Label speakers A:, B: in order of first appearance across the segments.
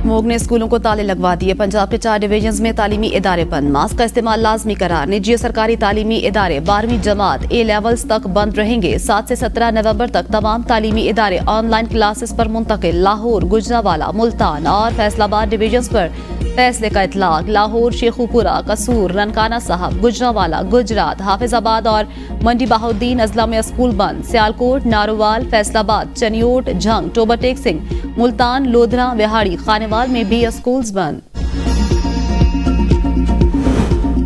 A: Smog ने स्कूलों को ताले लगवा दिए। पंजाब के 4 डिवीजन में तालीमी इदारे बंद। मास्क का इस्तेमाल लाजमी करार। निजी और सरकारी तालीमी इदारे 12वीं जमात ए लेवल्स तक बंद रहेंगे। 7 से 17 नवंबर तक तमाम तालीमी इदारे ऑनलाइन क्लासेस पर मुंतकिल। लाहौर, गुजरांवाला, मुल्तान और फैसलाबाद डिवीजन पर फैसले का इतलाक। लाहौर, शेखुपुरा, कसूर, ननकाना साहब, गुजरांवाला, गुजरात, हाफिजाबाद और मंडी बहाउद्दीन अजला में स्कूल बंद। सियालकोट, नारोवाल, फैसलाबाद, चनियोट, झंग, टोबर टेक सिंह, मुल्तान, लोधरा, बिहाड़ी, खानेवाल में भी स्कूल्स बंद।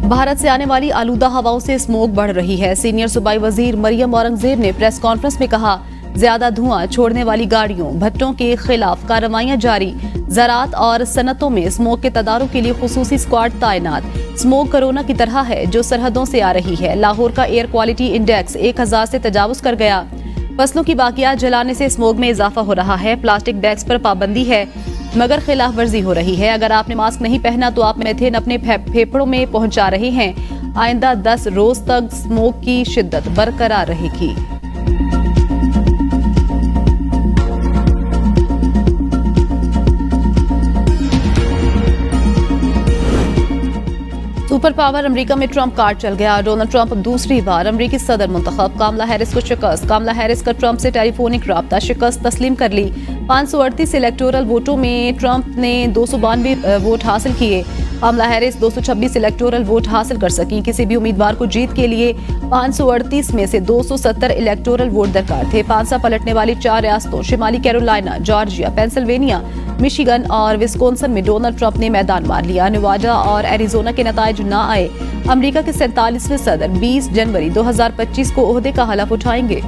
A: भारत से आने वाली आलूदा हवाओं से स्मोक बढ़ रही है। सीनियर सूबाई वजीर मरियम औरंगजेब ने प्रेस कॉन्फ्रेंस में कहा, ज्यादा धुआं छोड़ने वाली गाड़ियों, भट्टों के खिलाफ कार्रवाइयां जारी। ज़राअत और सनतों में स्मोक के तदारुक के लिए खुसूसी स्क्वाड तैनात। स्मोक कोरोना की तरह है जो सरहदों से आ रही है। लाहौर का एयर क्वालिटी इंडेक्स 1000 से तजावुज कर गया। फसलों की बाकियात जलाने से स्मोक में इजाफा हो रहा है। प्लास्टिक बैग्स पर पाबंदी है मगर खिलाफ वर्जी हो रही है। अगर आपने मास्क नहीं पहना तो आप मीथेन अपने फेफड़ों में पहुंचा रहे हैं। आइंदा 10 रोज तक स्मोक की शिद्दत बरकरार रहेगी। सुपर पावर अमेरिका में ट्रंप कार्ड चल गया। डोनाल्ड ट्रंप दूसरी बार अमेरिकी सदर मुंतखब। कामला हैरिस को शिकस्त। कामला हैरिस का ट्रंप से टेलीफोनिक राब्ता। शिकस्त तस्लीम कर ली। 538 इलेक्टोरल वोटों में ट्रंप ने 292 वोट हासिल किए। कामला हैरिस 226 इलेक्टोरल वोट हासिल कर सकी। किसी भी उम्मीदवार को जीत के लिए 538 में से 270 इलेक्टोरल वोट दरकार थे। पांसा पलटने वाली 4 रियासतों शिमाली कैरोलिना, जॉर्जिया, पेंसिल्वेनिया, मिशिगन और विस्कॉन्सिन में डोनाल्ड ट्रंप ने मैदान मार लिया। नेवाडा और एरिजोना के नताइज न आए। अमेरिका के 47वें सदर 20 जनवरी 2025 को ओहदे का हलफ उठाएंगे।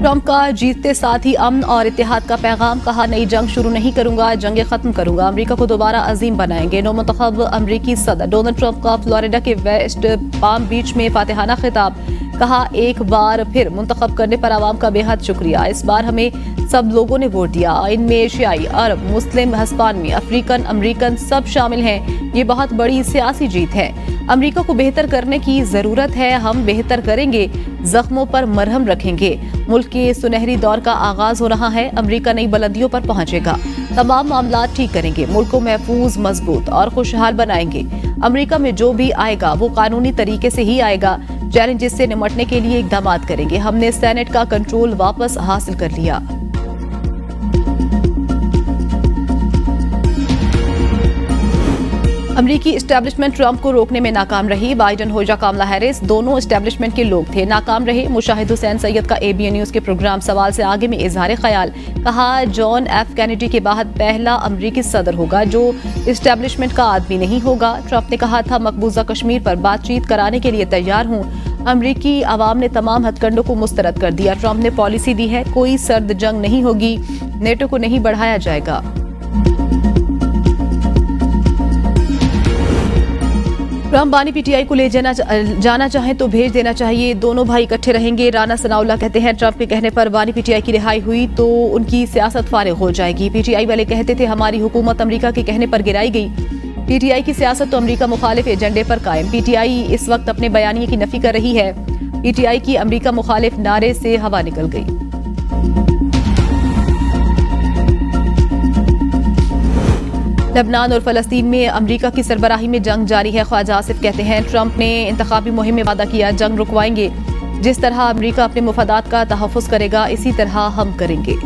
A: ट्रंप का जीतते साथ ही अमन और इत्तेहाद का पैगाम। कहा, नई जंग शुरू नहीं करूंगा, जंगे खत्म करूंगा। अमेरिका को दोबारा अजीम बनाएंगे। नौमुंतखब अमेरिकी सदर डोनाल्ड ट्रंप का फ्लोरिडा के वेस्ट पाम बीच में फातिहाना खिताब। कहा, एक बार फिर मुंतखब करने पर आवाम का बेहद शुक्रिया। इस बार हमें सब लोगों ने वोट दिया। इनमें एशियाई, अरब, मुस्लिम, हिस्पानी, अफ्रीकन, अमेरिकन सब शामिल हैं। ये बहुत बड़ी सियासी जीत है। अमेरिका को बेहतर करने की जरूरत है। हम बेहतर करेंगे, जख्मों पर मरहम रखेंगे। मुल्क के सुनहरी दौर का आगाज हो रहा है। अमेरिका नई बुलंदियों पर पहुंचेगा। तमाम मामला ठीक करेंगे। मुल्क को महफूज, मजबूत और खुशहाल बनाएंगे। अमेरिका में जो भी आएगा वो कानूनी तरीके से ही आएगा। चैलेंजेस से निपटने के लिए इकदाम करेंगे। हमने सेनेट का कंट्रोल वापस हासिल कर लिया। अमेरिकी एस्टेब्लिशमेंट ट्रंप को रोकने में नाकाम रही। बाइडन हो या कामला हैरिस, दोनों एस्टेब्लिशमेंट के लोग थे, नाकाम रहे। मुशाहिद हुसैन सैयद का ABN न्यूज के प्रोग्राम सवाल से आगे में इजहार ख्याल। कहा, जॉन F कैनेडी के बाद पहला अमेरिकी सदर होगा जो एस्टेब्लिशमेंट का आदमी नहीं होगा। ट्रंप ने कहा था, मकबूजा कश्मीर पर बातचीत कराने के लिए तैयार हूँ। अमेरिकी आवाम ने तमाम हथकंडों को मुस्तरद कर दिया। ट्रंप ने पॉलिसी दी है, कोई सर्द जंग नहीं होगी, नेटो को नहीं बढ़ाया जाएगा। ट्रंप बानी PTI को ले जाना चाहें तो भेज देना चाहिए। दोनों भाई इकट्ठे रहेंगे। राना सनाउल्लाह कहते हैं, ट्रंप के कहने पर बानी PTI की रिहाई हुई तो उनकी सियासत फारिग हो जाएगी। PTI वाले कहते थे, हमारी हुकूमत अमेरिका के कहने पर गिराई गई। PTI की सियासत तो अमेरिका मुखालिफ एजेंडे पर कायम। PTI इस वक्त अपने बयानिए की नफी कर रही है। PTI की अमेरिका मुखालिफ नारे से हवा निकल गई। लेबनान और फलस्तीन में अमेरिका की सरबराही में जंग जारी है। ख्वाजा आसिफ कहते हैं, ट्रंप ने इंतखाबी मुहिम में वादा किया, जंग रुकवाएंगे। जिस तरह अमेरिका अपने मुफादात का तहफ़्फ़ुज़ करेगा, इसी तरह हम करेंगे।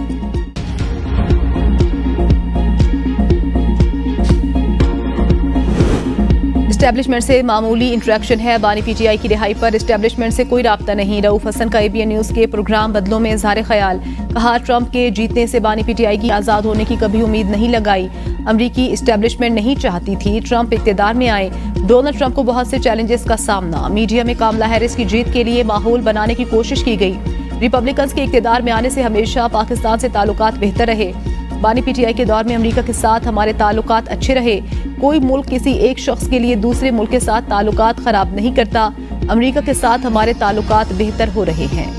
A: एस्टेब्लिशमेंट से मामूली इंटरेक्शन है। बानी PTI की रिहाई पर एस्टेब्लिशमेंट से कोई राब्ता नहीं। रऊफ हसन का ABN न्यूज के प्रोग्राम बदलों में इजहार ख्याल। कहा, ट्रंप के जीतने से बानी PTI की आज़ाद होने की कभी उम्मीद नहीं लगाई। अमेरिकी एस्टेब्लिशमेंट नहीं चाहती थी ट्रंप इक़्तिदार में आए। डोनाल्ड ट्रंप को बहुत से चैलेंजेस का सामना। मीडिया में कामला हैरिस की जीत के लिए माहौल बनाने की कोशिश की गई। रिपब्लिकन्स के इक़्तिदार में आने से हमेशा पाकिस्तान से ताल्लुकात बेहतर रहे। बानी PTI के दौर में अमेरिका के साथ हमारे ताल्लुकात अच्छे रहे। कोई मुल्क किसी एक शख्स के लिए दूसरे मुल्क के साथ ताल्लुकात खराब नहीं करता। अमेरिका के साथ हमारे ताल्लुकात बेहतर हो रहे हैं।